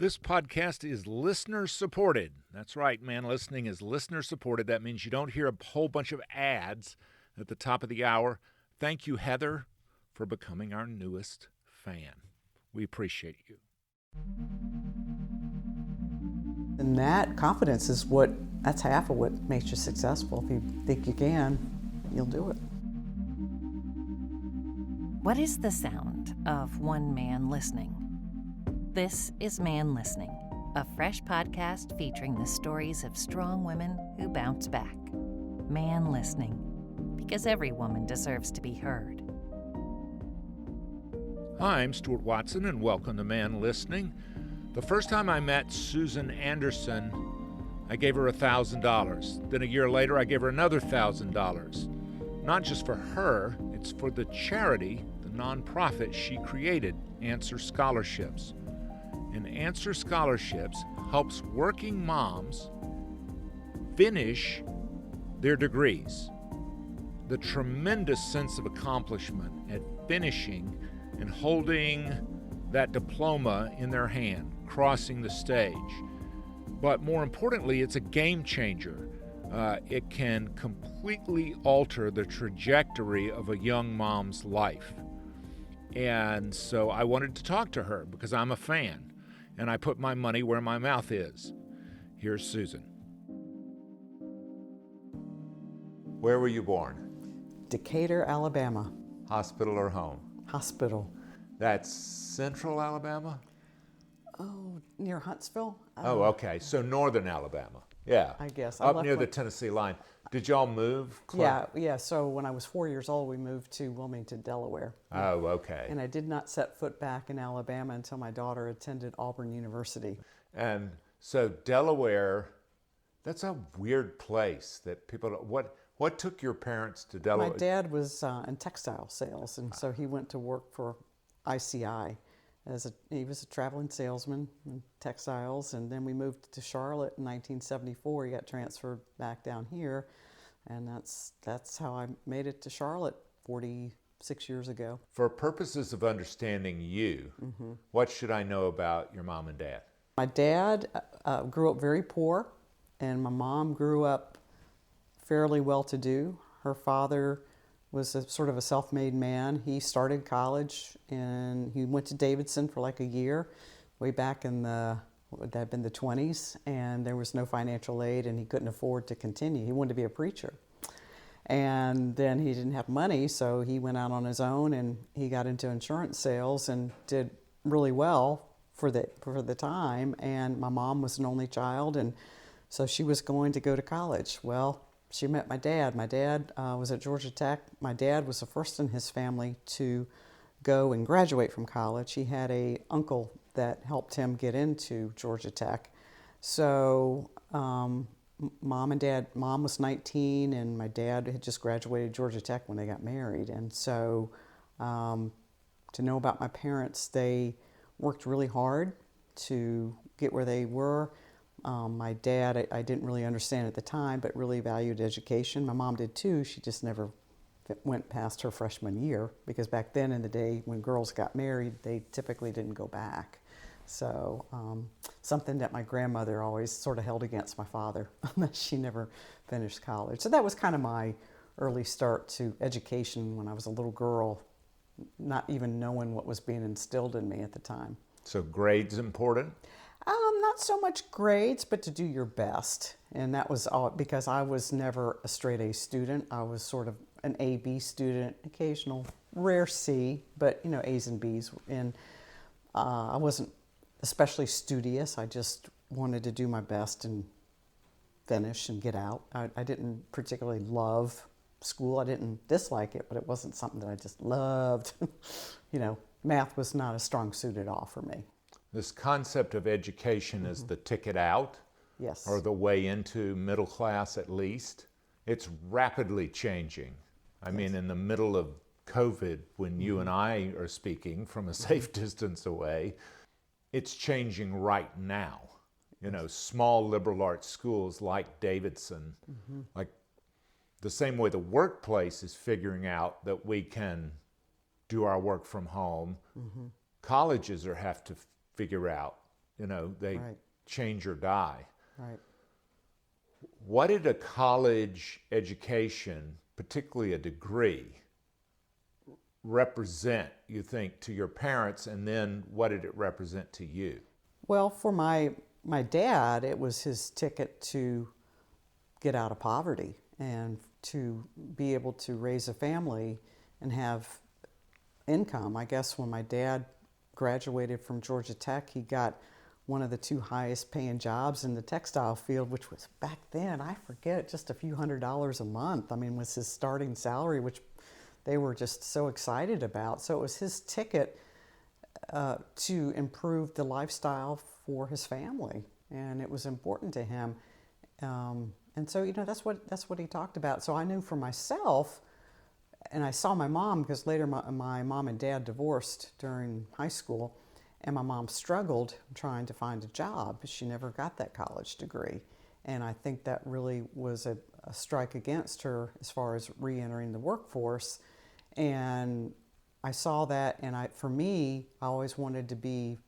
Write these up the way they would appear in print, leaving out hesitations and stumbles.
This podcast is listener supported. That's right, ManListening is listener supported. That means you don't hear a whole bunch of ads at the top of the hour. Thank you, Heather, for becoming our newest fan. We appreciate you. And that confidence is that's half of what makes you successful. If you think you can, you'll do it. What is the sound of one man listening? This is ManListening, a fresh podcast featuring the stories of strong women who bounce back. ManListening, because every woman deserves to be heard. Hi, I'm Stuart Watson, and welcome to ManListening. The first time I met Susan Andersen, I gave her $1,000. Then a year later, I gave her another $1,000. Not just for her, it's for the charity, the nonprofit she created, Answer Scholarships. And Answer Scholarships helps working moms finish their degrees. The tremendous sense of accomplishment at finishing and holding that diploma in their hand, crossing the stage. But more importantly, it's a game changer. It can completely alter the trajectory of a young mom's life. And so I wanted to talk to her because I'm a fan. And I put my money where my mouth is. Here's Susan. Where were you born? Decatur, Alabama. Hospital or home? Hospital. That's central Alabama? Oh, near Huntsville? Oh, okay. So northern Alabama. Yeah. I guess. Up near the Tennessee line. Did y'all move? Yeah. So when I was 4 years old, we moved to Wilmington, Delaware. Oh, okay. And I did not set foot back in Alabama until my daughter attended Auburn University. And so Delaware, that's a weird place that people don't, what took your parents to Delaware? My dad was in textile sales, and so he went to work for ICI. He was a traveling salesman in textiles, and then we moved to Charlotte in 1974. He got transferred back down here, and that's how I made it to Charlotte 46 years ago. For purposes of understanding you, what should I know about your mom and dad? My dad grew up very poor, and my mom grew up fairly well-to-do. Her father was a sort of a self-made man. He started college and he went to Davidson for like a year, way back in what would that have been, the 20s, and there was no financial aid and he couldn't afford to continue. He wanted to be a preacher. And then he didn't have money, so he went out on his own and he got into insurance sales and did really well for the time. And my mom was an only child, and so she was going to go to college. Well, she met my dad. My dad was at Georgia Tech. My dad was the first in his family to go and graduate from college. He had an uncle that helped him get into Georgia Tech. So mom was 19 and my dad had just graduated Georgia Tech when they got married. And so to know about my parents, they worked really hard to get where they were. My dad, I didn't really understand at the time, but really valued education. My mom did too. She just never went past her freshman year, because back then in the day when girls got married, they typically didn't go back. So something that my grandmother always sort of held against my father, that she never finished college. So that was kind of my early start to education when I was a little girl, not even knowing what was being instilled in me at the time. So grades important? Not so much grades, but to do your best. And that was all, because I was never a straight A student. I was sort of an A-B student, occasional rare C, but A's and B's. And I wasn't especially studious. I just wanted to do my best and finish and get out. I didn't particularly love school. I didn't dislike it, but it wasn't something that I just loved. Math was not a strong suit at all for me. This concept of education is the ticket out, yes, or the way into middle class at least. It's rapidly changing. I mean, in the middle of COVID, when you and I are speaking from a safe distance away, it's changing right now. Small liberal arts schools like Davidson, like the same way the workplace is figuring out that we can do our work from home, colleges have to figure out They Right. change or die. Right. What did a college education, particularly a degree, represent, you think, to your parents, and then what did it represent to you? Well, for my dad, it was his ticket to get out of poverty and to be able to raise a family and have income. I guess when my dad graduated from Georgia Tech, he got one of the 2 highest paying jobs in the textile field, which was back then, I forget, just a few $100s a month. I mean, was his starting salary, which they were just so excited about. So it was his ticket to improve the lifestyle for his family, and it was important to him. And so, that's what he talked about. So I knew for myself, and I saw my mom, because later my mom and dad divorced during high school, and my mom struggled trying to find a job. She never got that college degree. And I think that really was a strike against her as far as re-entering the workforce. And I saw that, and for me, I always wanted to be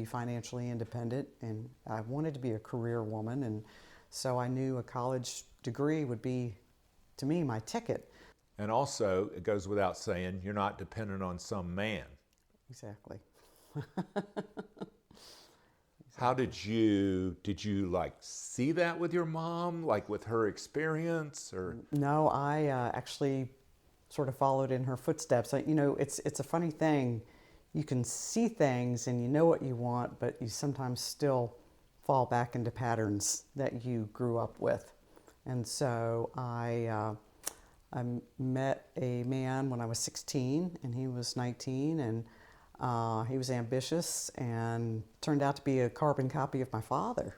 financially independent, and I wanted to be a career woman. And so I knew a college degree would be, to me, my ticket. And also, it goes without saying, you're not dependent on some man. Exactly. How did you like see that with your mom, like with her experience, or? No, I actually sort of followed in her footsteps. It's a funny thing. You can see things and you know what you want, but you sometimes still fall back into patterns that you grew up with. And so I met a man when I was 16, and he was 19, and he was ambitious and turned out to be a carbon copy of my father,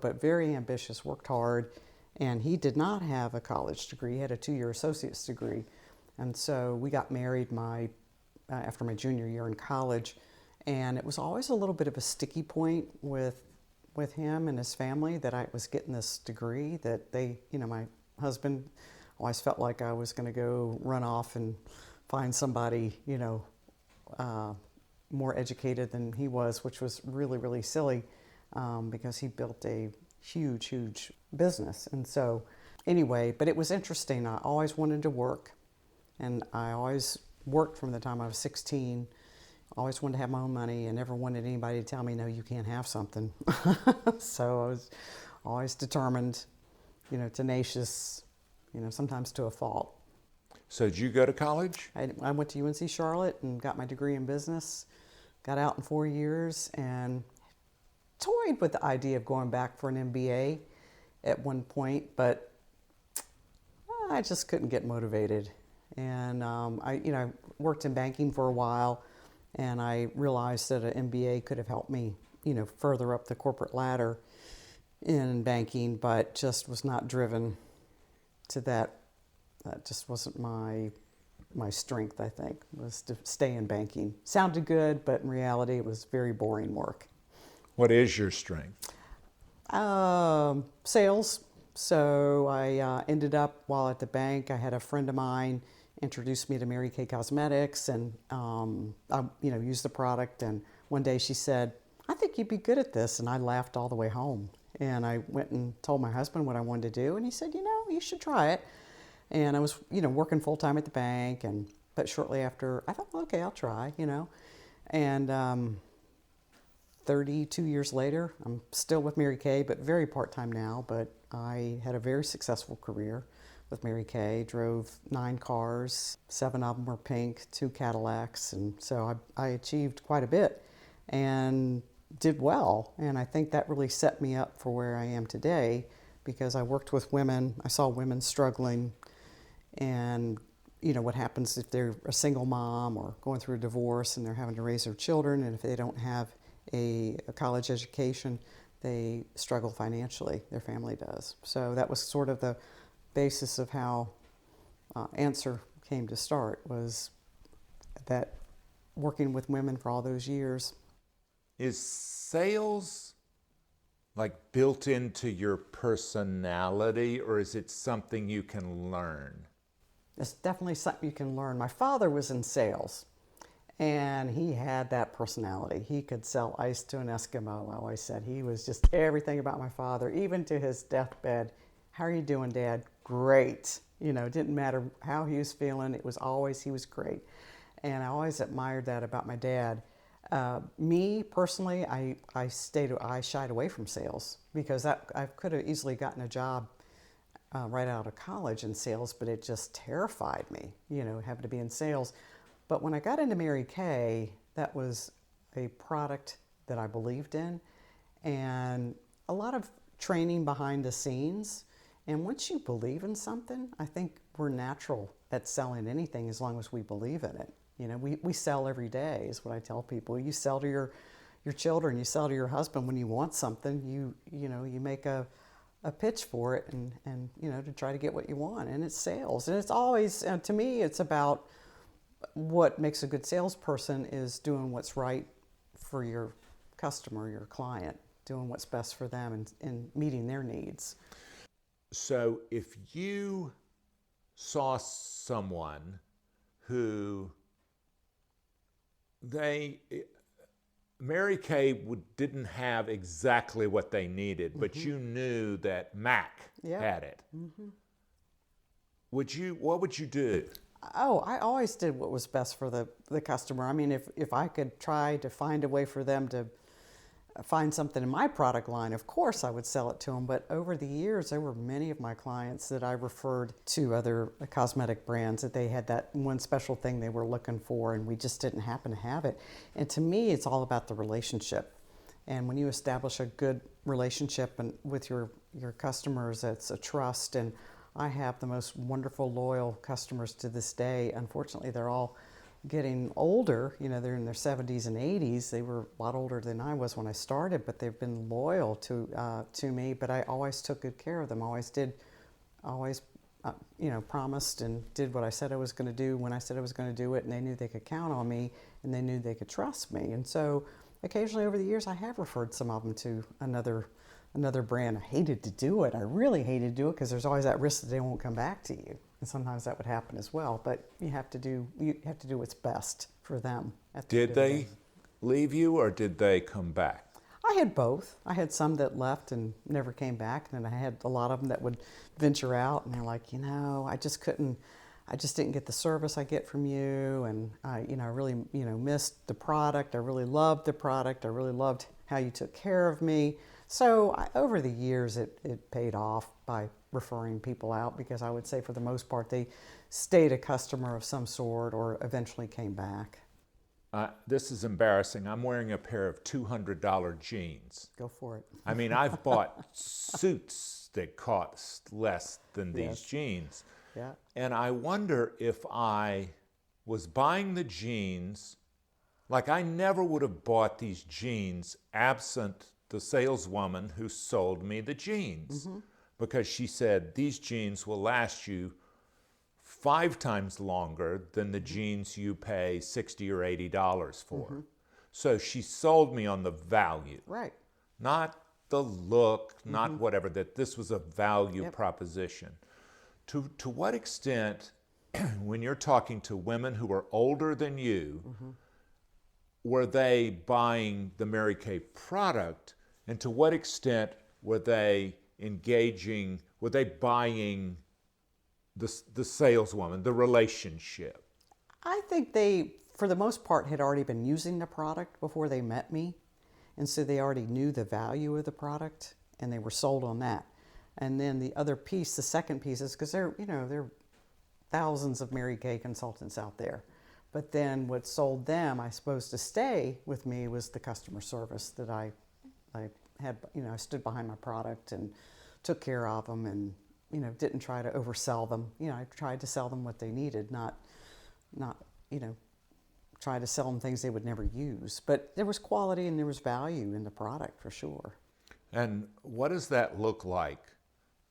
but very ambitious, worked hard, and he did not have a college degree. He had a 2-year associate's degree. And so we got married after my junior year in college, and it was always a little bit of a sticky point with him and his family that I was getting this degree, that my husband always felt like I was going to go run off and find somebody, more educated than he was, which was really, really silly, because he built a huge, huge business. And so anyway, but it was interesting. I always wanted to work, and I always worked from the time I was 16. Always wanted to have my own money, and never wanted anybody to tell me, no, you can't have something. So I was always determined, tenacious, sometimes to a fault. So did you go to college? I went to UNC Charlotte and got my degree in business, got out in 4 years, and toyed with the idea of going back for an MBA at one point, but I just couldn't get motivated. And I worked in banking for a while, and I realized that an MBA could have helped me, further up the corporate ladder in banking, but just was not driven to that. That just wasn't my strength, I think, was to stay in banking. Sounded good, but in reality, it was very boring work. What is your strength? Sales. So I ended up, while at the bank, I had a friend of mine introduced me to Mary Kay Cosmetics, and I used the product. And one day she said, "I think you'd be good at this." And I laughed all the way home. And I went and told my husband what I wanted to do, and he said, "You should try it." And I was, working full time at the bank, but shortly after, I thought, okay, I'll try, And 32 years later, I'm still with Mary Kay, but very part-time now. But I had a very successful career with Mary Kay. Drove 9 cars, 7 of them were pink, 2 Cadillacs, and so I achieved quite a bit and did well. And I think that really set me up for where I am today, because I worked with women. I saw women struggling, and what happens if they're a single mom or going through a divorce and they're having to raise their children, and if they don't have a college education, they struggle financially. Their family does. So that was sort of the basis of how Answer came to start, was that working with women for all those years. Is sales like built into your personality, or is it something you can learn? It's definitely something you can learn. My father was in sales, And he had that personality. He could sell ice to an Eskimo, I always said. He was just everything about my father, even to his deathbed. How are you doing, Dad? Great. You know, it didn't matter how he was feeling. It was always, he was great. And I always admired that about my dad. Me, personally, I shied away from sales because I could have easily gotten a job right out of college in sales, but it just terrified me, you know, having to be in sales. But when I got into Mary Kay, that was a product that I believed in and a lot of training behind the scenes. And once you believe in something, I think we're natural at selling anything as long as we believe in it. You know, we sell every day is what I tell people. You sell to your children, you sell to your husband when you want something, you make a pitch for it and you know, to try to get what you want. And it's sales. And it's always, to me, it's about what makes a good salesperson is doing what's right for your customer, your client, doing what's best for them and meeting their needs. So if you saw someone who Mary Kay didn't have exactly what they needed, but you knew that Mac had it. What would you do? Oh, I always did what was best for the customer. I mean, if I could try to find a way for them to find something in my product line, of course I would sell it to them. But over the years, there were many of my clients that I referred to other cosmetic brands that they had that one special thing they were looking for, and we just didn't happen to have it. And to me, it's all about the relationship. And when you establish a good relationship with your customers, it's a trust. And I have the most wonderful, loyal customers to this day. Unfortunately, they're all getting older. You know, they're in their 70s and 80s. They were a lot older than I was when I started, but they've been loyal to me. But I always took good care of them. Always promised and did what I said I was going to do when I said I was going to do it. And they knew they could count on me, and they knew they could trust me. And so, occasionally over the years, I have referred some of them to another brand. I hated to do it. I really hated to do it because there's always that risk that they won't come back to you. And sometimes that would happen as well. But you have to do what's best for them. Did they leave you or did they come back? I had both. I had some that left and never came back, and then I had a lot of them that would venture out, and they're like, I just didn't get the service I get from you, and I really missed the product. I really loved the product. I really loved how you took care of me. So over the years, it paid off by referring people out, because I would say for the most part they stayed a customer of some sort or eventually came back. This is embarrassing. I'm wearing a pair of $200 jeans. Go for it. I mean, I've bought suits that cost less than these jeans. Yeah. And I wonder if I was buying the jeans, like I never would have bought these jeans absent the saleswoman who sold me the jeans. Because she said, these jeans will last you 5 times longer than the jeans you pay $60 or $80 for. So she sold me on the value. Right. Not the look, not whatever, that this was a value proposition. To what extent, when you're talking to women who are older than you, were they buying the Mary Kay product, and to what extent were they buying the saleswoman, the relationship? I think they, for the most part, had already been using the product before they met me. And so they already knew the value of the product, and they were sold on that. And then the other piece, the second piece, is because there are thousands of Mary Kay consultants out there. But then what sold them, I suppose, to stay with me was the customer service that I had. I stood behind my product and took care of them, and didn't try to oversell them. I tried to sell them what they needed, not try to sell them things they would never use. But there was quality and there was value in the product for sure. And what does that look like,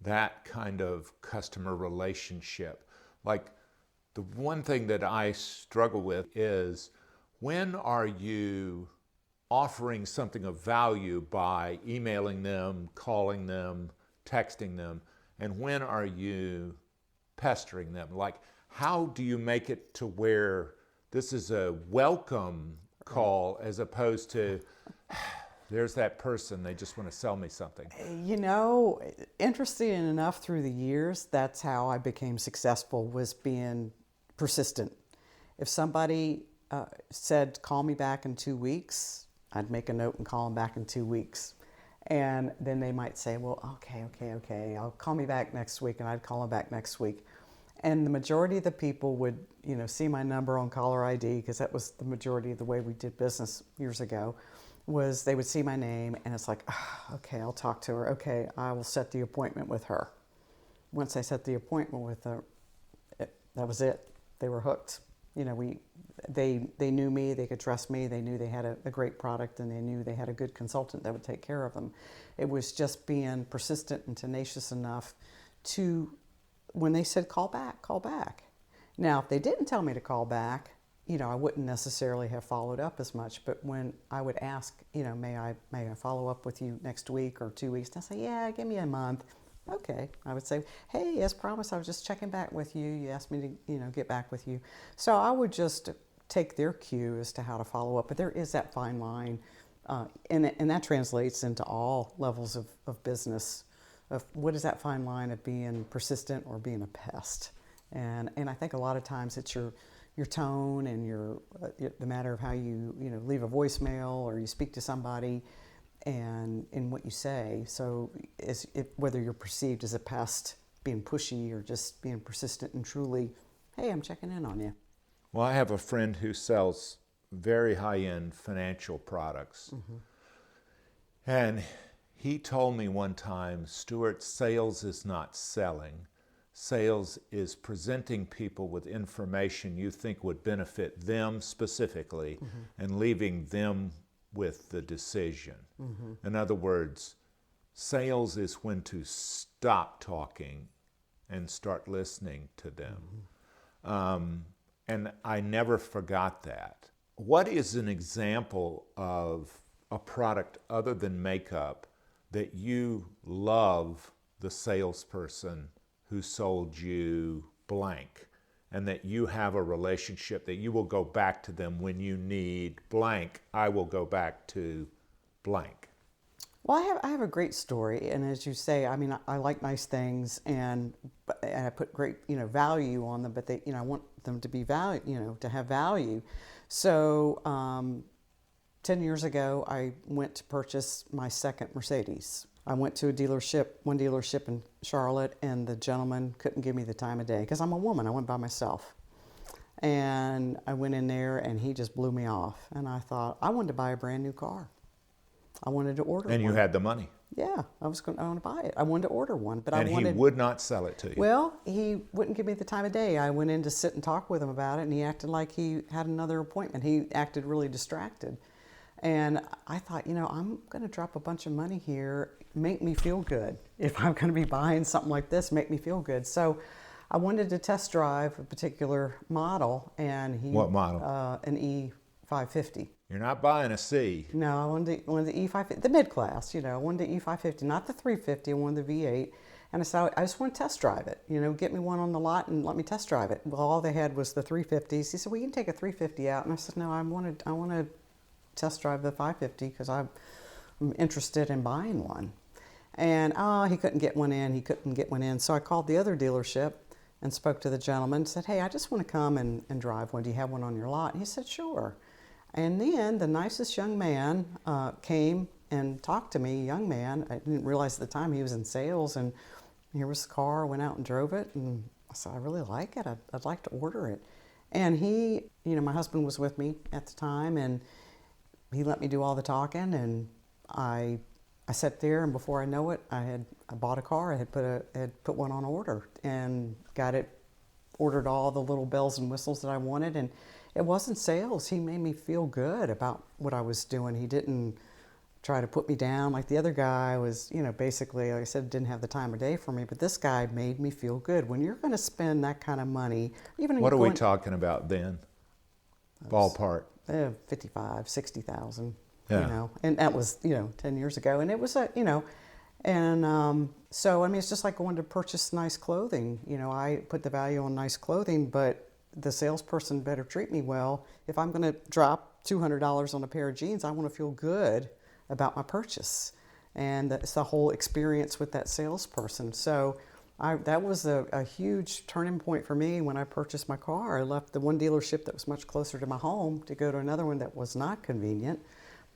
that kind of customer relationship? Like, the one thing that I struggle with is, when are you offering something of value by emailing them, calling them, texting them, and when are you pestering them? Like, how do you make it to where this is a welcome call as opposed to, there's that person, they just want to sell me something. You know, interesting enough, through the years, that's how I became successful, was being persistent. If somebody said, call me back in 2 weeks, I'd make a note and call them back in 2 weeks. And then they might say, well, okay, I'll call me back next week, and I'd call them back next week. And the majority of the people would, you know, see my number on caller ID, because that was the majority of the way we did business years ago, was they would see my name, and it's like, okay, I'll talk to her. Okay, I will set the appointment with her. Once I set the appointment with her, that was it. They were hooked. You know, they knew me, they could trust me, they knew they had a great product, and they knew they had a good consultant that would take care of them. It was just being persistent and tenacious enough to, when they said call back, call back. Now, if they didn't tell me to call back, you know, I wouldn't necessarily have followed up as much. But when I would ask, you know, may I follow up with you next week or 2 weeks? And I say, yeah, give me a month. Okay. I would say, hey, as promised, I was just checking back with you. You asked me to, you know, get back with you. So I would just take their cue as to how to follow up. But there is that fine line, and that translates into all levels of business. Of what is that fine line of being persistent or being a pest? And I think a lot of times it's your tone and the matter of how you leave a voicemail or you speak to somebody, and in what you say. So whether you're perceived as a pest, being pushy, or just being persistent and truly, hey, I'm checking in on you. Well, I have a friend who sells very high-end financial products. Mm-hmm. And he told me one time, Stuart, sales is not selling. Sales is presenting people with information you think would benefit them specifically, mm-hmm. and leaving them with the decision. Mm-hmm. In other words, sales is when to stop talking and start listening to them. Mm-hmm. And I never forgot that. What is an example of a product other than makeup that you love the salesperson who sold you blank, and that you have a relationship that you will go back to them when you need blank? I will go back to blank. Well, I have a great story, and as you say, I mean, I like nice things, and I put great, value on them, but I want them to be to have value. So 10 years ago, I went to purchase my second Mercedes. I went to one dealership in Charlotte, and the gentleman couldn't give me the time of day, because I'm a woman. I went by myself. And I went in there, and he just blew me off. And I thought, I wanted to buy a brand new car. I wanted to order one. And you had the money. Yeah, I want to buy it. I wanted to order one, but he would not sell it to you. Well, he wouldn't give me the time of day. I went in to sit and talk with him about it, and he acted like he had another appointment. He acted really distracted. And I thought, I'm going to drop a bunch of money here, make me feel good. If I'm going to be buying something like this, make me feel good. So I wanted to test drive a particular model, and What model? An E550. You're not buying a C. No, I wanted the E550, the mid-class, I wanted the E550, not the 350, I wanted the V8. And I said, I just want to test drive it, get me one on the lot and let me test drive it. Well, all they had was the 350s. He said, well, you can take a 350 out. And I said, no, I want to test drive the 550 because I'm interested in buying one. And he couldn't get one in. So I called the other dealership and spoke to the gentleman and said, hey, I just want to come and drive one. Do you have one on your lot? And he said, sure. And then the nicest young man came and talked to me, young man. I didn't realize at the time he was in sales, and here was the car. I went out and drove it, and I said, I really like it. I'd like to order it. And he, my husband was with me at the time, and he let me do all the talking, and I sat there, and before I know it, I bought a car. I had put one on order and got it, ordered all the little bells and whistles that I wanted, and it wasn't sales. He made me feel good about what I was doing. He didn't try to put me down like the other guy was, basically, like I said, didn't have the time of day for me. But this guy made me feel good. When you're going to spend that kind of money, even what are we talking about then? Ballpark. 55, 60,000, yeah. And that was, 10 years ago. And it was, so, I mean, it's just like going to purchase nice clothing. I put the value on nice clothing, but the salesperson better treat me well. If I'm going to drop $200 on a pair of jeans, I want to feel good about my purchase. And that's the whole experience with that salesperson. So that was a huge turning point for me when I purchased my car. I left the one dealership that was much closer to my home to go to another one that was not convenient,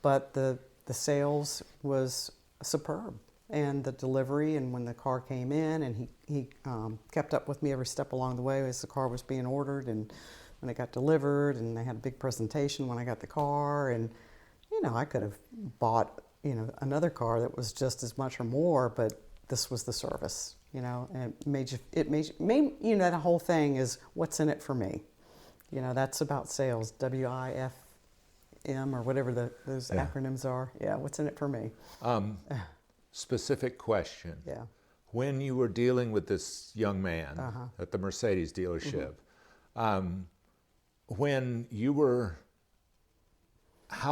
but the sales was superb. And the delivery, and when the car came in, and he kept up with me every step along the way as the car was being ordered, and when it got delivered, and they had a big presentation when I got the car. And I could have bought another car that was just as much or more, but this was the service, and it made that whole thing is what's in it for me. That's about sales, WIFM or whatever those acronyms are. Yeah, what's in it for me? Specific question. Yeah. When you were dealing with this young man at the Mercedes dealership, how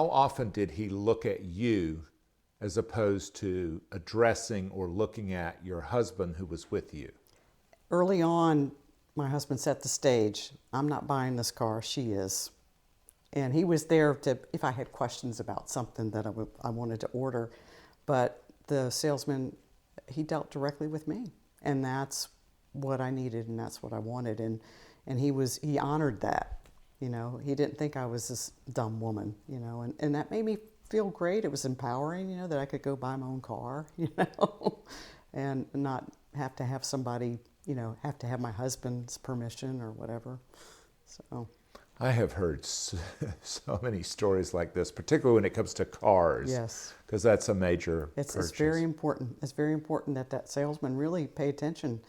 often did he look at you as opposed to addressing or looking at your husband who was with you? Early on, my husband set the stage. I'm not buying this car, she is. And he was there if I had questions about something that I wanted to order. But the salesman, he dealt directly with me. And that's what I needed, and that's what I wanted. And he honored that. He didn't think I was this dumb woman, and that made me feel great. It was empowering, that I could go buy my own car, and not have to have somebody, have to have my husband's permission or whatever. So I have heard so many stories like this, particularly when it comes to cars. Yes. Because that's a major purchase. It's very important. It's very important that salesman really pay attention.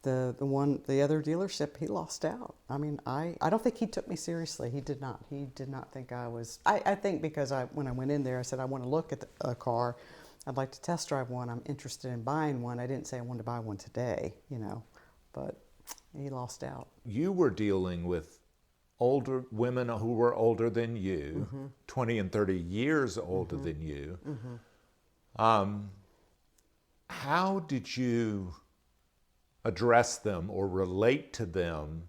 The other dealership, he lost out. I mean, I don't think he took me seriously. He did not. He did not think I was. I think because when I went in there, I said, I want to look at a car. I'd like to test drive one. I'm interested in buying one. I didn't say I wanted to buy one today, but he lost out. You were dealing with older women who were older than you, 20 and 30 years older than you. How did you address them or relate to them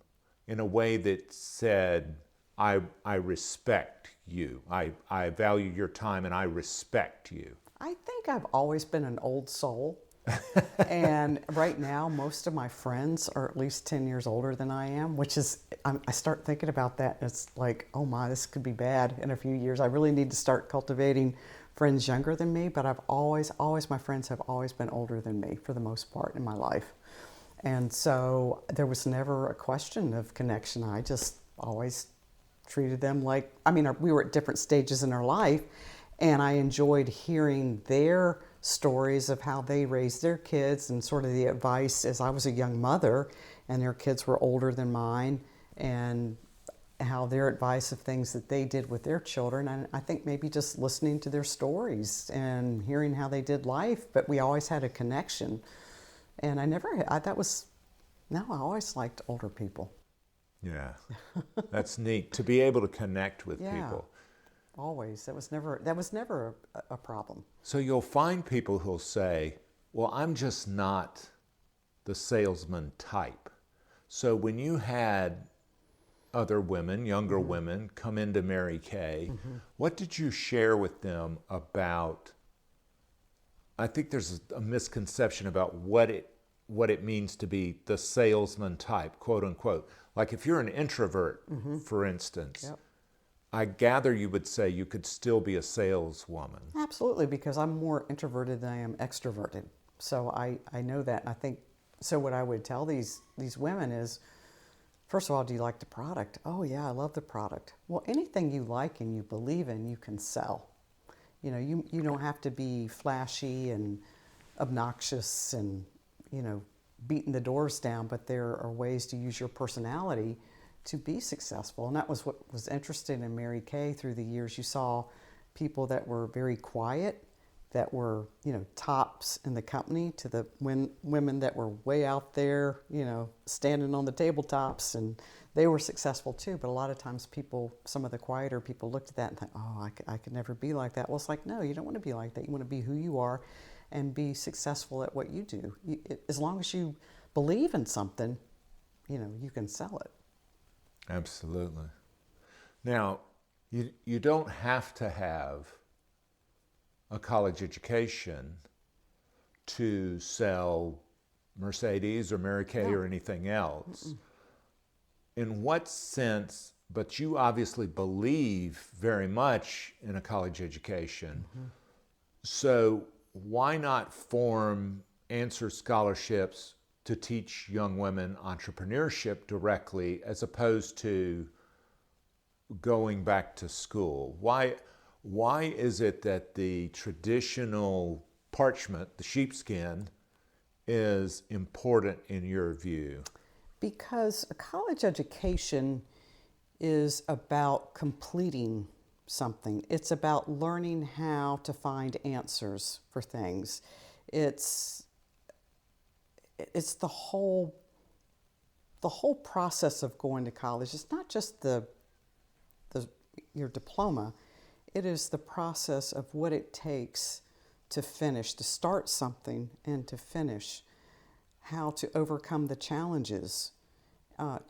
in a way that said, I respect you, I value your time, and I respect you? I think I've always been an old soul. And right now, most of my friends are at least 10 years older than I am, which is, I start thinking about that, and it's like, oh my, this could be bad in a few years. I really need to start cultivating friends younger than me, but my friends have always been older than me for the most part in my life. And so there was never a question of connection. I just always treated them like, we were at different stages in our life, and I enjoyed hearing their stories of how they raised their kids and sort of the advice as I was a young mother and their kids were older than mine, and how their advice of things that they did with their children. And I think maybe just listening to their stories and hearing how they did life, but we always had a connection. And I always liked older people. Yeah, that's neat to be able to connect with people. Always. That was never a problem. So you'll find people who'll say, well, I'm just not the salesman type. So when you had other women, younger women, come into Mary Kay, what did you share with them about, I think there's a misconception about what it means to be the salesman type, quote unquote. Like if you're an introvert, for instance, I gather you would say you could still be a saleswoman. Absolutely, because I'm more introverted than I am extroverted. So I know that. And I think, so what I would tell these women is, first of all, do you like the product? Oh yeah, I love the product. Well, anything you like and you believe in, you can sell. You don't have to be flashy and obnoxious and, beating the doors down, but there are ways to use your personality to be successful. And that was what was interesting in Mary Kay through the years. You saw people that were very quiet, that were, tops in the company, to the women that were way out there, standing on the tabletops, and they were successful too. But a lot of times some of the quieter people looked at that and thought, oh, I could never be like that. Well, it's like, no, you don't want to be like that. You want to be who you are and be successful at what you do. As long as you believe in something, you can sell it. Absolutely. Now, you don't have to have a college education to sell Mercedes or Mary Kay No. or anything else. In what sense, but you obviously believe very much in a college education, so why not form Answer scholarships to teach young women entrepreneurship directly as opposed to going back to school? Why is it that the traditional parchment, the sheepskin, is important in your view? Because a college education is about completing something. It's about learning how to find answers for things. It's the whole process of going to college. It's not just your diploma. It is the process of what it takes to finish, to start something and to finish, how to overcome the challenges.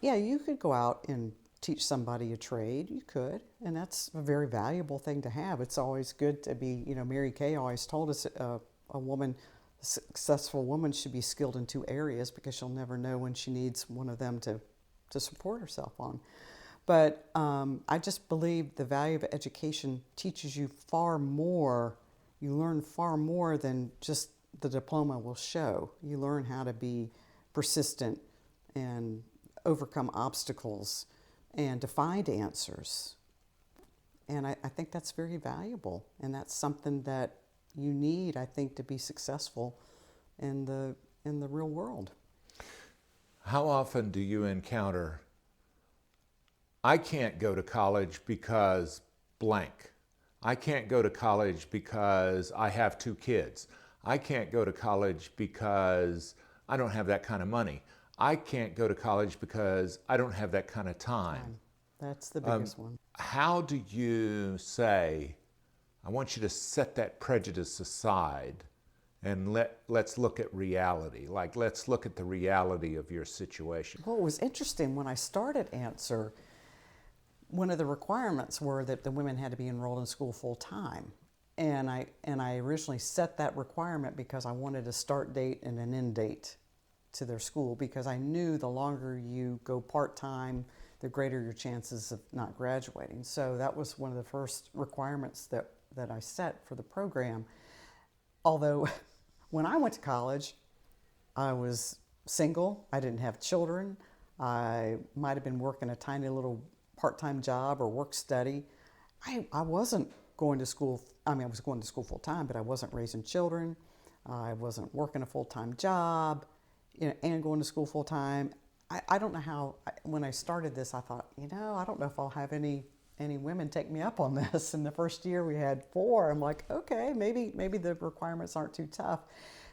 Yeah, you could go out and teach somebody a trade. You could, and that's a very valuable thing to have. It's always good to be, Mary Kay always told us a successful woman should be skilled in 2 areas because she'll never know when she needs one of them to support herself on. But I just believe the value of education teaches you far more. You learn far more than just the diploma will show. You learn how to be persistent and overcome obstacles and to find answers. And I think that's very valuable. And that's something that you need, I think, to be successful in the real world. How often do you encounter, I can't go to college because blank. I can't go to college because I have 2 kids. I can't go to college because I don't have that kind of money. I can't go to college because I don't have that kind of time. That's the biggest one. How do you say, I want you to set that prejudice aside and let's look at reality. Like, let's look at the reality of your situation. Well, it was interesting when I started Answer, one of the requirements were that the women had to be enrolled in school full time. And I originally set that requirement because I wanted a start date and an end date to their school, because I knew the longer you go part-time, the greater your chances of not graduating. So that was one of the first requirements that I set for the program. Although when I went to college, I was single, I didn't have children, I might have been working a tiny little part-time job or work-study. I wasn't going to school, I was going to school full-time, but I wasn't raising children, I wasn't working a full-time job, and going to school full-time. I don't know how, when I started this, I thought, I don't know if I'll have any women take me up on this. In the first year we had 4. I'm like, okay, maybe the requirements aren't too tough.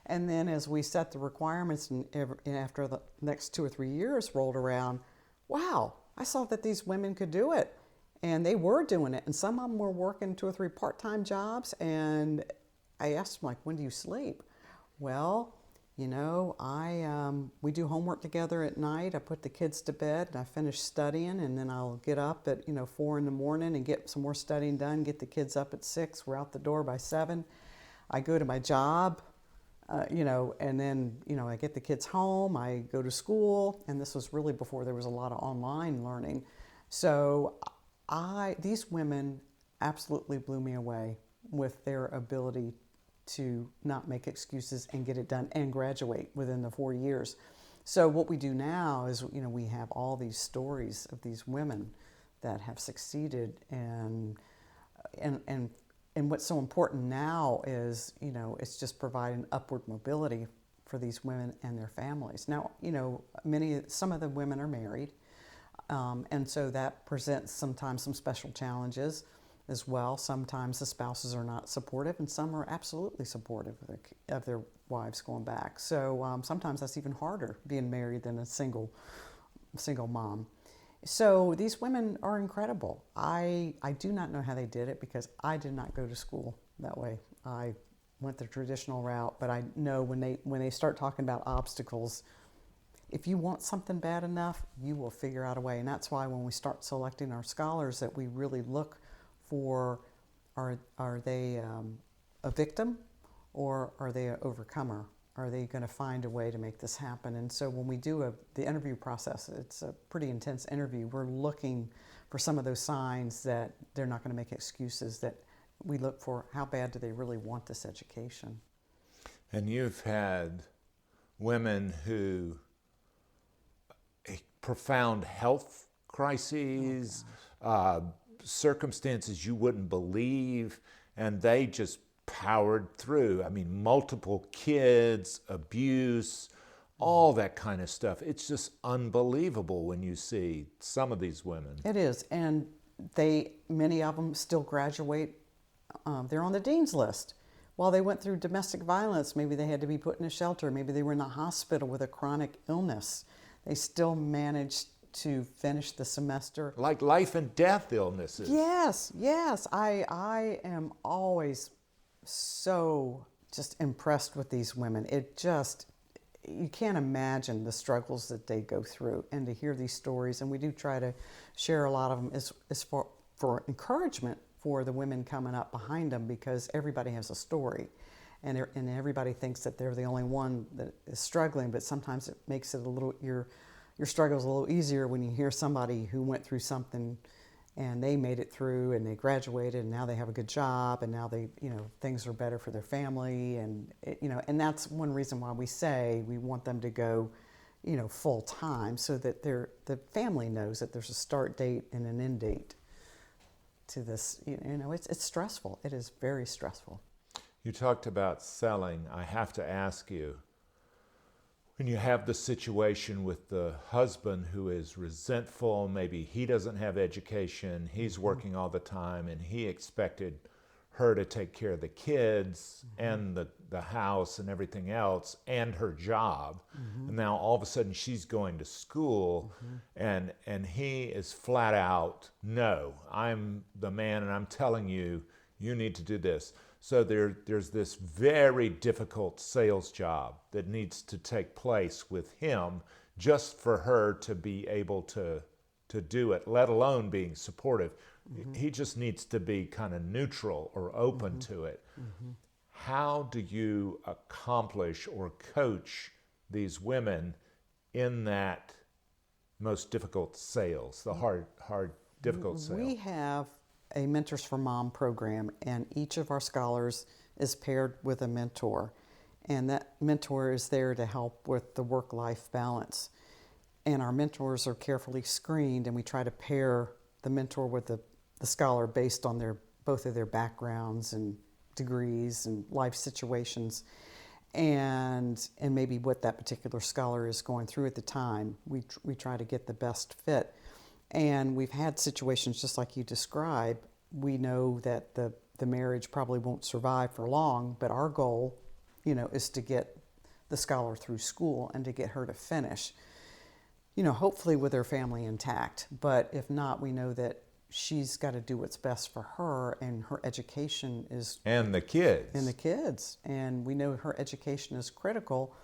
And then as we set the requirements and after the next 2 or 3 years rolled around, wow, I saw that these women could do it. And they were doing it. And some of them were working 2 or 3 part-time jobs. And I asked them, like, when do you sleep? Well, we do homework together at night. I put the kids to bed and I finish studying, and then I'll get up at 4 in the morning and get some more studying done, get the kids up at 6. We're out the door by 7. I go to my job, and then, I get the kids home, I go to school, and this was really before there was a lot of online learning. So these women absolutely blew me away with their ability to not make excuses and get it done and graduate within the 4 years. So what we do now is, we have all these stories of these women that have succeeded, and what's so important now is, it's just providing upward mobility for these women and their families. Now, some of the women are married, and so that presents sometimes some special challenges as well. Sometimes the spouses are not supportive, and some are absolutely supportive of their wives going back. So sometimes that's even harder, being married, than a single mom. So these women are incredible. I do not know how they did it, because I did not go to school that way. I went the traditional route, but I know when they start talking about obstacles, if you want something bad enough, you will figure out a way. And that's why when we start selecting our scholars, that we really look for, are they a victim, or are they an overcomer? Are they going to find a way to make this happen? And so when we do the interview process, it's a pretty intense interview. We're looking for some of those signs that they're not going to make excuses, that we look for how bad do they really want this education. And you've had women who, profound health crises, circumstances you wouldn't believe, and they just powered through. I mean, multiple kids, abuse, all that kind of stuff. It's just unbelievable when you see some of these women. It is, and many of them still graduate. They're on the dean's list. While they went through domestic violence, maybe they had to be put in a shelter, maybe they were in a hospital with a chronic illness, they still managed to finish the semester. Like life and death illnesses. Yes. I am always so just impressed with these women. You can't imagine the struggles that they go through, and to hear these stories, and we do try to share a lot of them is for encouragement for the women coming up behind them, because everybody has a story, and everybody thinks that they're the only one that is struggling, but sometimes it makes it your struggle's a little easier when you hear somebody who went through something and they made it through and they graduated and now they have a good job and now things are better for their family, and and that's one reason why we say we want them to go full time, so that the family knows that there's a start date and an end date to this. It's stressful. It is very stressful. You talked about selling. I have to ask you, when you have the situation with the husband who is resentful, maybe he doesn't have education, he's working all the time, and he expected her to take care of the kids and the house and everything else and her job. And now all of a sudden she's going to school, and he is flat out, no, I'm the man and I'm telling you, you need to do this. So there's this very difficult sales job that needs to take place with him just for her to be able to do it, let alone being supportive. He just needs to be kind of neutral or open to it. How do you accomplish or coach these women in that most difficult sales, the hard, difficult sale? We have a Mentors for Mom program, and each of our scholars is paired with a mentor, and that mentor is there to help with the work-life balance. And our mentors are carefully screened, and we try to pair the mentor with the scholar based on both of their backgrounds and degrees and life situations, and maybe what that particular scholar is going through at the time. We try to get the best fit. And we've had situations just like you described. We know that the marriage probably won't survive for long, but our goal, is to get the scholar through school and to get her to finish, hopefully with her family intact. But if not, we know that she's got to do what's best for her, and her education is... And the kids. And we know her education is critical.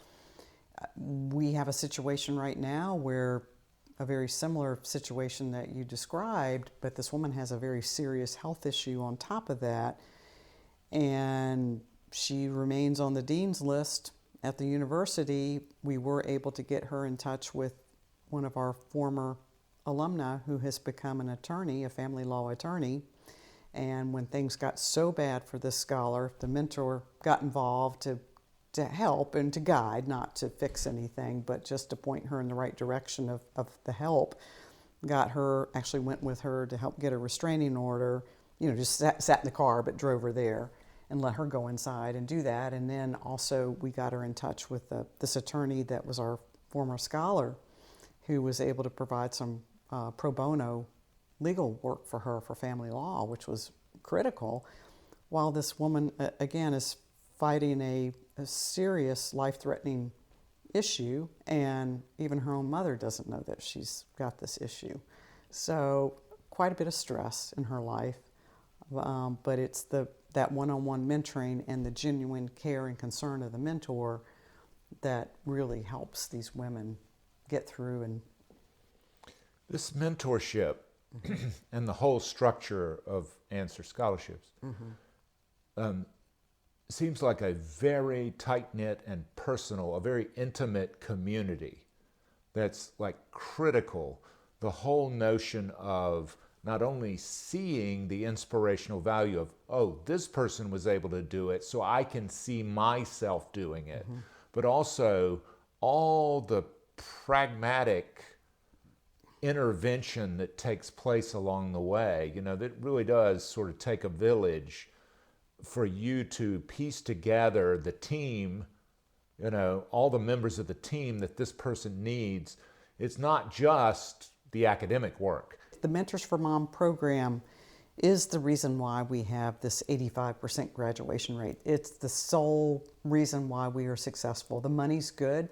We have a situation right now where a very similar situation that you described, but this woman has a very serious health issue on top of that, and she remains on the dean's list at the university. We were able to get her in touch with one of our former alumni who has become an attorney, a family law attorney, and when things got so bad for this scholar, the mentor got involved to help and to guide, not to fix anything, but just to point her in the right direction of the help. Actually went with her to help get a restraining order, just sat in the car but drove her there and let her go inside and do that. And then also we got her in touch with this attorney that was our former scholar, who was able to provide some pro bono legal work for her for family law, which was critical, while this woman, again, is fighting a serious life-threatening issue, and even her own mother doesn't know that she's got this issue. So quite a bit of stress in her life, but it's that one-on-one mentoring and the genuine care and concern of the mentor that really helps these women get through. And this mentorship and the whole structure of Answer Scholarships seems like a very tight-knit and personal, a very intimate community that's like critical. The whole notion of not only seeing the inspirational value of, oh, this person was able to do it, so I can see myself doing it, but also all the pragmatic intervention that takes place along the way. That really does sort of take a village for you to piece together the team, all the members of the team that this person needs. It's not just the academic work. The Mentors for Mom program is the reason why we have this 85% graduation rate. It's the sole reason why we are successful. The money's good.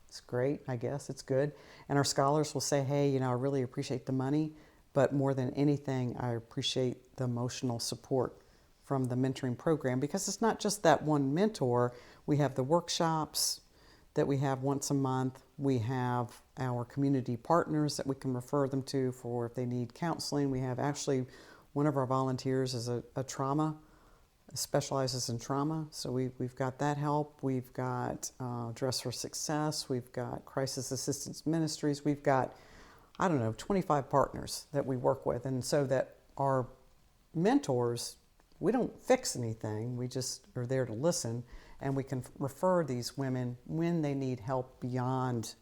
It's great, I guess. It's good. And our scholars will say, hey, I really appreciate the money, but more than anything, I appreciate the emotional support from the mentoring program, because it's not just that one mentor. We have the workshops that we have once a month. We have our community partners that we can refer them to for if they need counseling. We have actually one of our volunteers is a trauma, specializes in trauma. So we've got that help. We've got Dress for Success. We've got Crisis Assistance Ministries. We've got, 25 partners that we work with. And so that our mentors, we don't fix anything. We just are there to listen. And we can refer these women when they need help beyond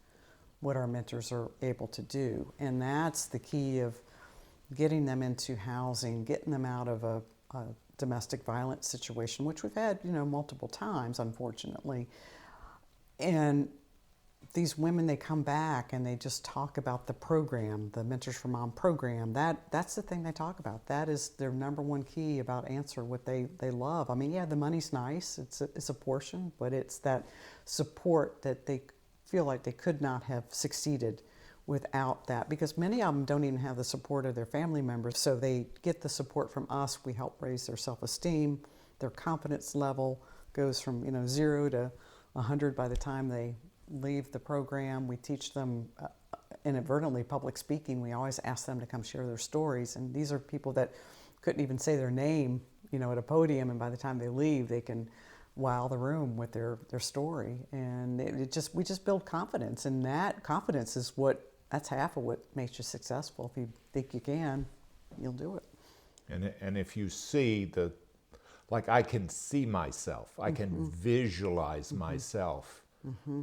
what our mentors are able to do. And that's the key of getting them into housing, getting them out of a domestic violence situation, which we've had, multiple times, unfortunately. And these women, they come back and they just talk about the program, the Mentors for Mom program. That's the thing they talk about. That is their number one key about Answer, what they love. I mean, yeah, the money's nice. It's a portion, but it's that support that they feel like they could not have succeeded without that, because many of them don't even have the support of their family members. So they get the support from us. We help raise their self-esteem. Their confidence level goes from 0 to 100 by the time they leave the program. We teach them inadvertently public speaking. We always ask them to come share their stories, and these are people that couldn't even say their name at a podium, and by the time they leave they can wow the room with their story. And we just build confidence, and that confidence is that's half of what makes you successful. If you think you can, you'll do it. And if you see I can see myself, I can visualize myself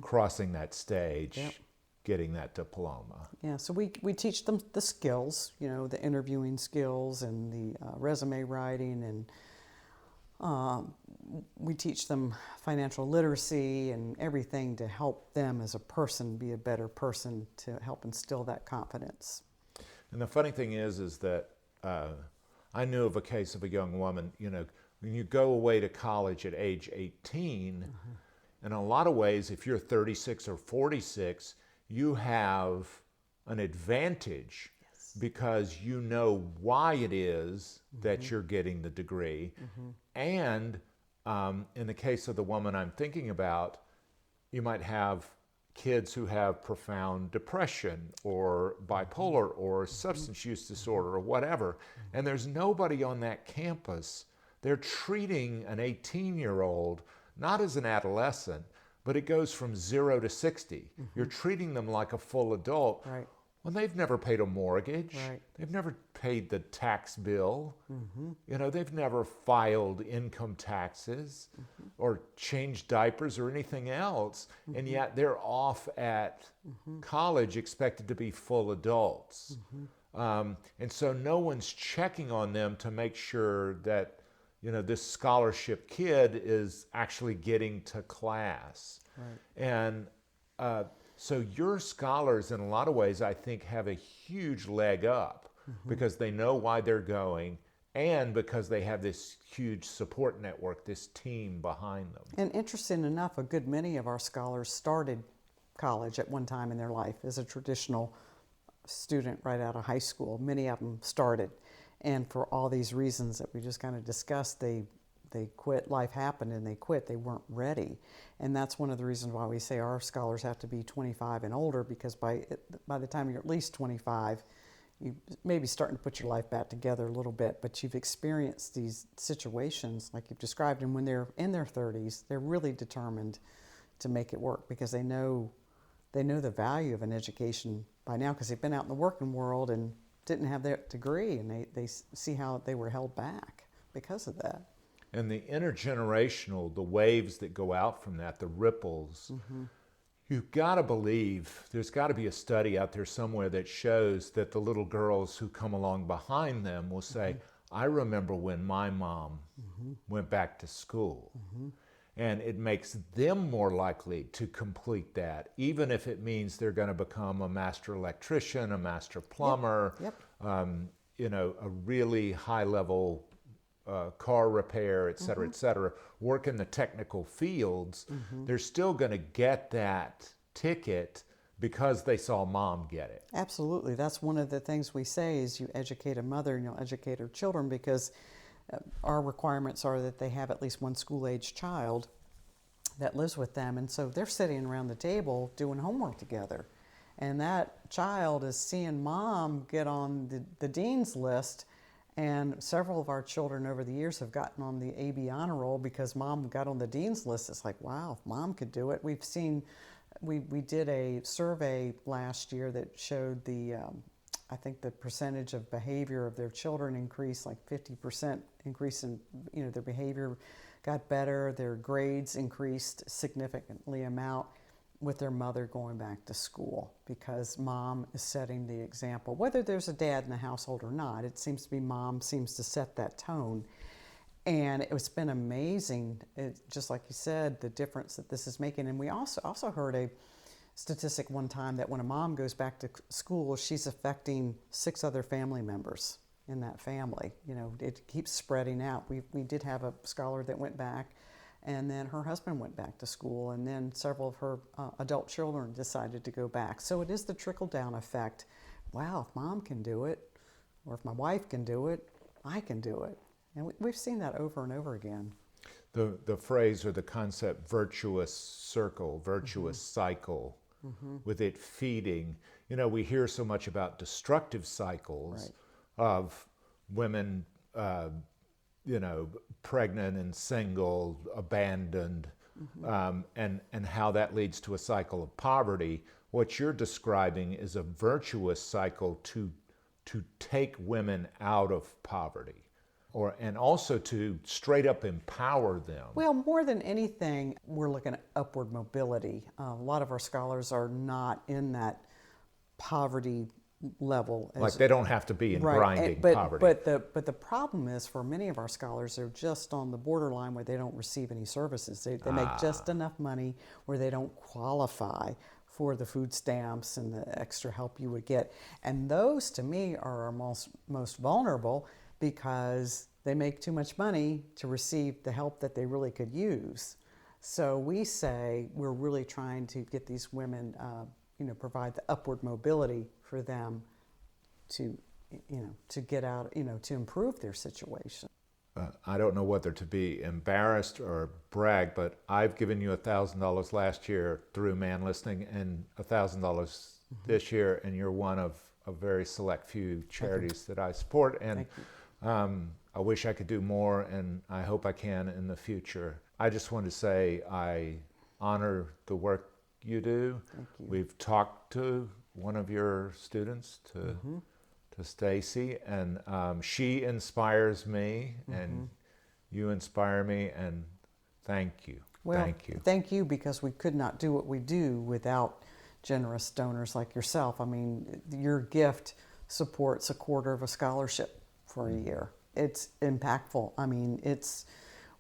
crossing that stage, getting that diploma. Yeah, so we teach them the skills, the interviewing skills and the resume writing, and we teach them financial literacy and everything to help them as a person be a better person, to help instill that confidence. And the funny thing is that I knew of a case of a young woman, when you go away to college at age 18, in a lot of ways, if you're 36 or 46, you have an advantage because you know why it is that you're getting the degree. And in the case of the woman I'm thinking about, you might have kids who have profound depression or bipolar or substance use disorder or whatever, and there's nobody on that campus. They're treating an 18-year-old not as an adolescent, but it goes from 0 to 60. You're treating them like a full adult. Right. Well, they've never paid a mortgage. Right. They've never paid the tax bill. They've never filed income taxes or changed diapers or anything else. And yet they're off at college expected to be full adults. And so no one's checking on them to make sure that this scholarship kid is actually getting to class. Right. And so your scholars, in a lot of ways, I think, have a huge leg up because they know why they're going and because they have this huge support network, this team behind them. And interesting enough, a good many of our scholars started college at one time in their life as a traditional student right out of high school. Many of them started. And for all these reasons that we just kind of discussed, they they quit. Life happened and they quit. They weren't ready. And that's one of the reasons why we say our scholars have to be 25 and older, because by the time you're at least 25, you may be starting to put your life back together a little bit, but you've experienced these situations like you've described, and when they're in their 30s, they're really determined to make it work, because they know the value of an education by now, because they've been out in the working world and didn't have their degree, and they see how they were held back because of that. And the intergenerational, the waves that go out from that, the ripples, you've got to believe, there's got to be a study out there somewhere that shows that the little girls who come along behind them will say, I remember when my mom went back to school. And it makes them more likely to complete that, even if it means they're going to become a master electrician, a master plumber, you know, a really high-level car repair, et cetera, work in the technical fields. They're still going to get that ticket because they saw mom get it. Absolutely. That's one of the things we say is you educate a mother and you'll educate her children, because our requirements are that they have at least one school-age child that lives with them, and so they're sitting around the table doing homework together, and that child is seeing mom get on the dean's list, and several of our children over the years have gotten on the AB honor roll because mom got on the dean's list. It's like, wow, if mom could do it. We've seen, we did a survey last year that showed I think the percentage of behavior of their children increased, like 50% increase in, you know, their behavior got better, their grades increased significantly amount with their mother going back to school, because mom is setting the example. Whether there's a dad in the household or not, it seems to be mom seems to set that tone. And it's been amazing, just like you said, the difference that this is making. And we also heard a statistic one time that when a mom goes back to school, she's affecting 6 other family members in that family. You know, it keeps spreading out. We did have a scholar that went back, and then her husband went back to school, and then several of her adult children decided to go back. So it is the trickle-down effect. Wow, if mom can do it, or if my wife can do it, I can do it. And we've seen that over and over again. The phrase or the concept virtuous circle, virtuous cycle, with it feeding. You know, we hear so much about destructive cycles of women, you know, pregnant and single, abandoned, and how that leads to a cycle of poverty. What you're describing is a virtuous cycle to take women out of poverty, and also to straight up empower them. Well, more than anything, we're looking at upward mobility. A lot of our scholars are not in that poverty level. Like they don't have to be in grinding poverty. But the problem is, for many of our scholars, they're just on the borderline where they don't receive any services. They make just enough money where they don't qualify for the food stamps and the extra help you would get. And those, to me, are our most vulnerable, because they make too much money to receive the help that they really could use. So we say we're really trying to get these women, you know, provide the upward mobility for them to, you know, to get out, you know, to improve their situation. I don't know whether to be embarrassed or brag, but I've given you $1,000 last year through ManListening, and $1,000 this year, and you're one of a very select few charities that I support. And I wish I could do more, and I hope I can in the future. I just want to say I honor the work you do. Thank you. We've talked to one of your students, to Stacy, and she inspires me, and you inspire me, and thank you. Well, thank you. Thank you, because we could not do what we do without generous donors like yourself. I mean, your gift supports a quarter of a scholarship for a year. It's impactful. I mean,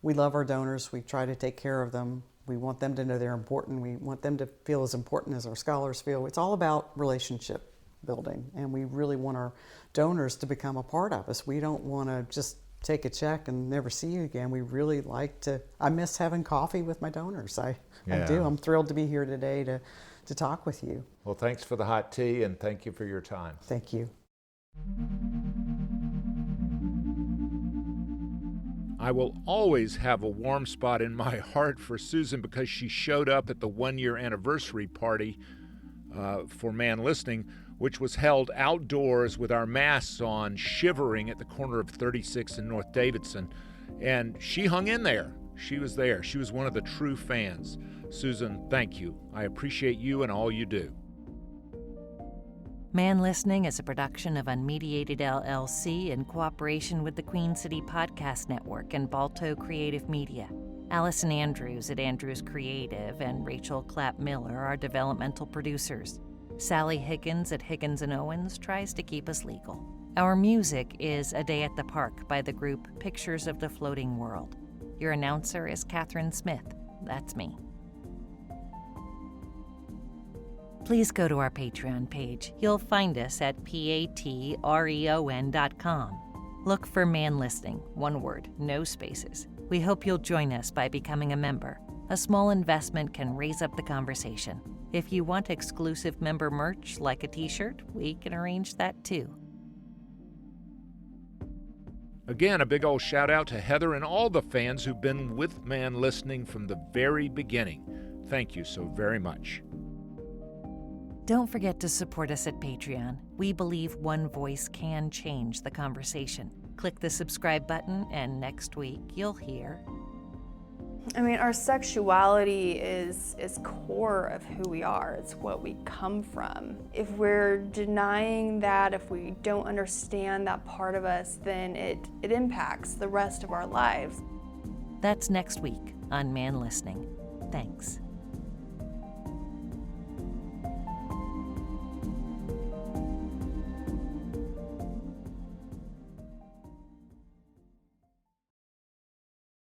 we love our donors. We try to take care of them. We want them to know they're important. We want them to feel as important as our scholars feel. It's all about relationship building, and we really want our donors to become a part of us. We don't want to just take a check and never see you again. We really like to, I miss having coffee with my donors. I do. I'm thrilled to be here today to talk with you. Well, thanks for the hot tea, and thank you for your time. Thank you. I will always have a warm spot in my heart for Susan because she showed up at the one-year anniversary party for ManListening, which was held outdoors with our masks on, shivering at the corner of 36 and North Davidson. And she hung in there. She was there. She was one of the true fans. Susan, thank you. I appreciate you and all you do. ManListening is a production of Unmediated LLC in cooperation with the Queen City Podcast Network and Balto Creative Media. Allison Andrews at Andrews Creative and Rachel Clapp-Miller are developmental producers. Sally Higgins at Higgins & Owens tries to keep us legal. Our music is A Day at the Park by the group Pictures of the Floating World. Your announcer is Catherine Smith. That's me. Please go to our Patreon page. You'll find us at patreon.com. Look for ManListening, one word, no spaces. We hope you'll join us by becoming a member. A small investment can raise up the conversation. If you want exclusive member merch like a t-shirt, we can arrange that too. Again, a big old shout out to Heather and all the fans who've been with ManListening from the very beginning. Thank you so very much. Don't forget to support us at Patreon. We believe one voice can change the conversation. Click the subscribe button, and next week you'll hear. I mean, our sexuality is core of who we are. It's what we come from. If we're denying that, if we don't understand that part of us, then it impacts the rest of our lives. That's next week on ManListening. Thanks.